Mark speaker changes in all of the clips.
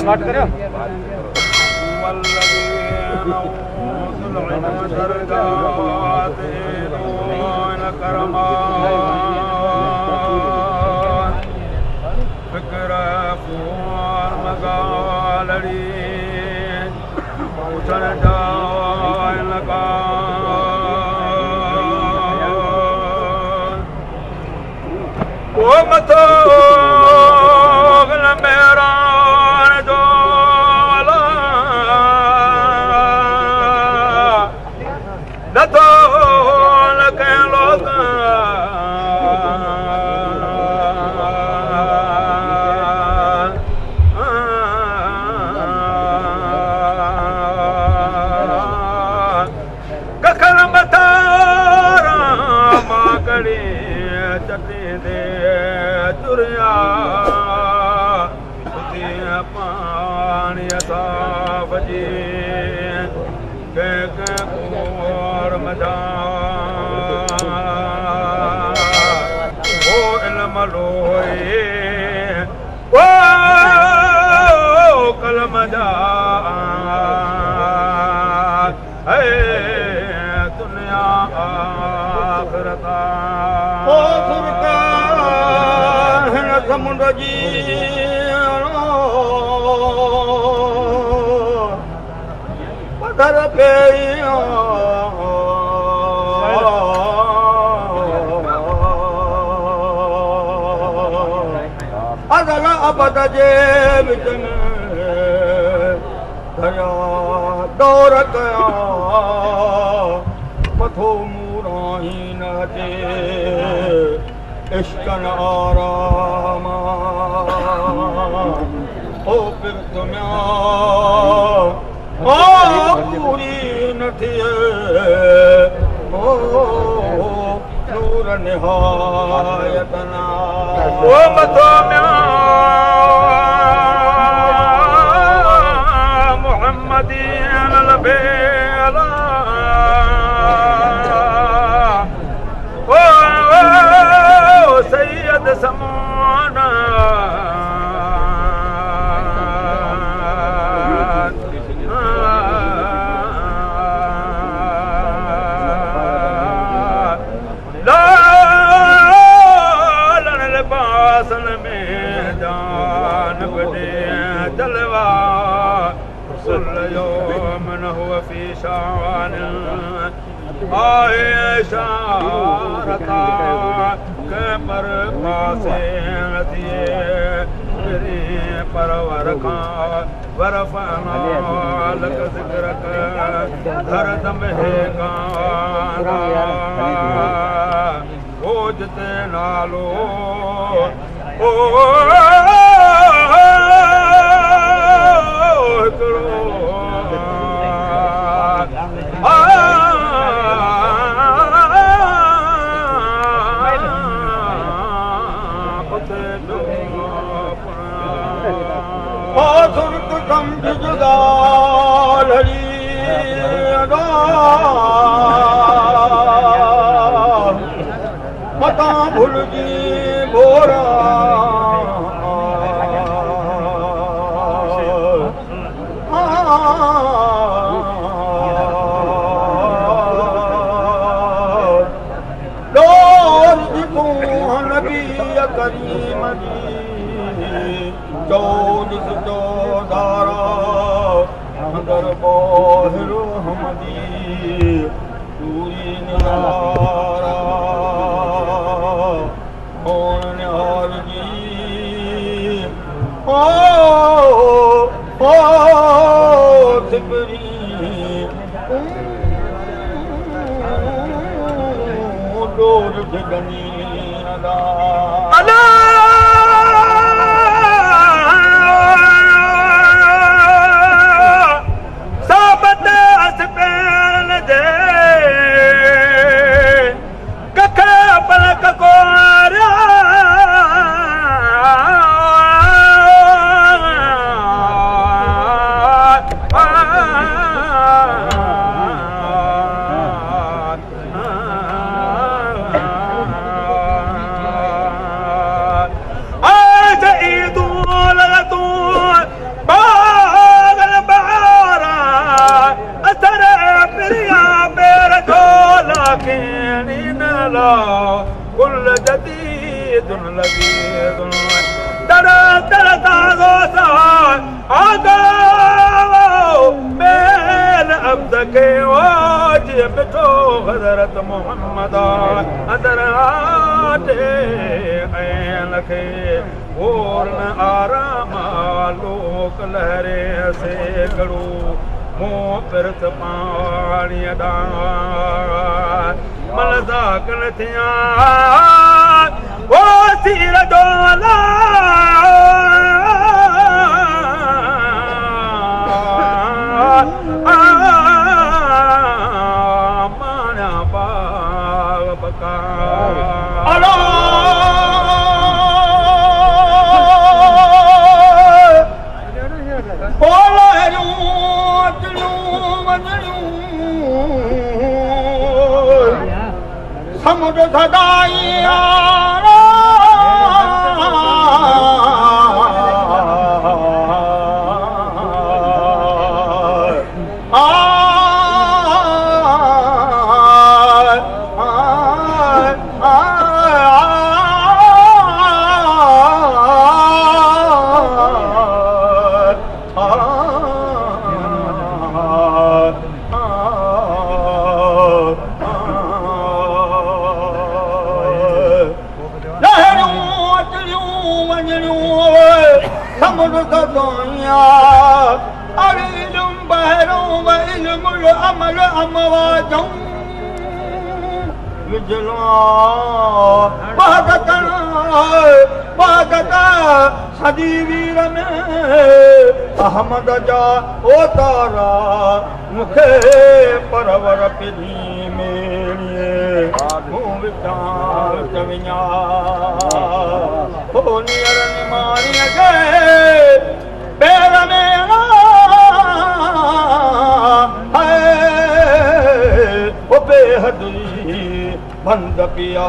Speaker 1: मत करो
Speaker 2: والذين أوتوا العلم درجات دون كرمان فكر فور مقالري وچن جائن لکان وہ متو میران جو نتو لکے لوگ ککھن متارا ماکڑی چٹی دے چریا اتی پانی صاف جی کور مجان وہ علم لوئے وہ کلم جان اے دنیا آخرتا او فرقان ہے سمندر جی پتھر پہ ازل ابد جے وچ میں دریا دور کیا مٿو مورائیں نہ دے عشق آرام او پرتمیا او پوری نتھیے او نور نہایتنا او مٿو میا محمدین البیلا او سید سمونا هو في شعوان آئے شارتا کمر قاسم تیے میری پرور کھا ورفانا لک ذکرک ہر دم ہے گانا وہ جتے نالو متا بھول جی بورا دور جی کو نبی کریم جی چودس چودارا اندر باہر حمدی پوری نظارا کون نیار جی سبری دور جگنی ندا خينين لا كل جديد لذيذ ترى تاغوسا آغاو بين عبدك واجب تو حضرت محمد ادرات عينك ورن آرام لوک لہرے سے کڑو مو پرت پانی دا ملزا کن تھیا او سیر دولا مانا باغ بکا समुद्र सदाई अमल अमवाजों विजला भगता सदी वीर में अहमद जा ओ तारा मुखे परवर पिनी मेलिए विचार चविया हो नियर निमानिया के पैर में बेहदी बंद पिया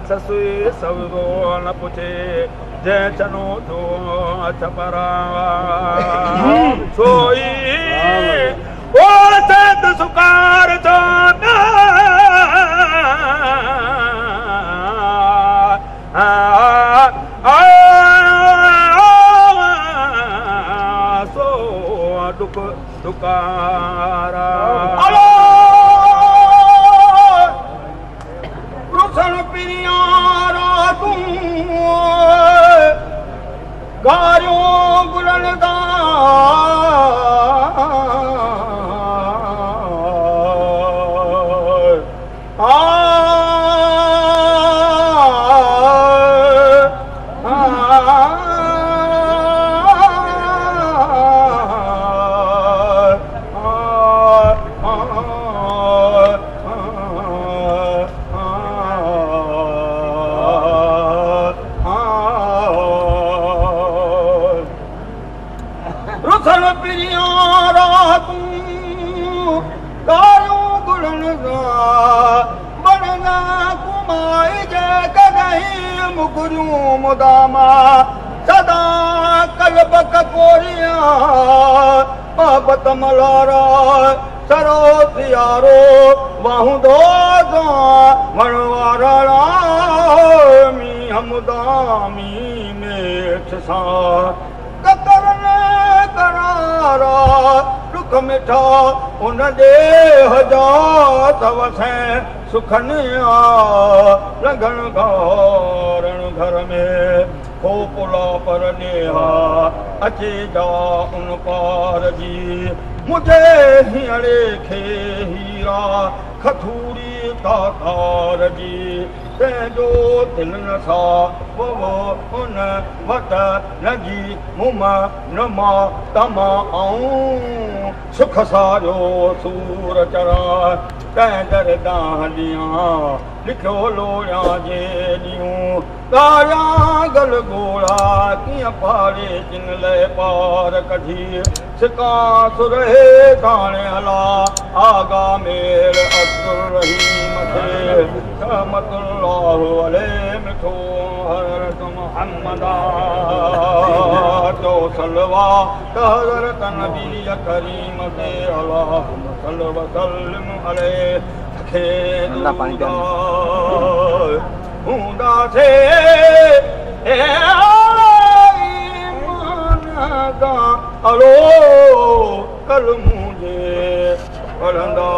Speaker 2: ससुई सबो न पुछे जै चनो तो छपरा सोई ओ सत सुकार तो सो दुख दुकारा गारियों गुलनदा मुदामा सदा अलबक कोरिया बाबत मलारा सरो सियारो बाहू दो मनवारा मी हमदामी में सा करारा दुख मिठा उन दे हजात वसें सुखनिया लगन गारण घर में खोपला पर नेहा अचे जा उन पार जी मुझे हीअरे खे हीरा खथूरी ताकार जी तंहिंजो दिल न सा वो उन वट लॻी मुम नमा तमा आऊं सुख सारो सूर चरा तंहिं दरदां ॾियां लिखियो लोया जे ॾियूं तारियां गल गोड़ा कीअं पारे जिन लाइ पार कढी सिका सुरहे गाणे हला आगा मेल अब्दुल रहीम थे रहमतुल्लाह अलैहि मिठो हज़रत मुहम्मदा जो सलवा हज़रत नबी करीम ते अल्लाहुम्मा सल्लि व सल्लिम अलैहि खे हूंदा से अलो कल मुझे पढ़ंदा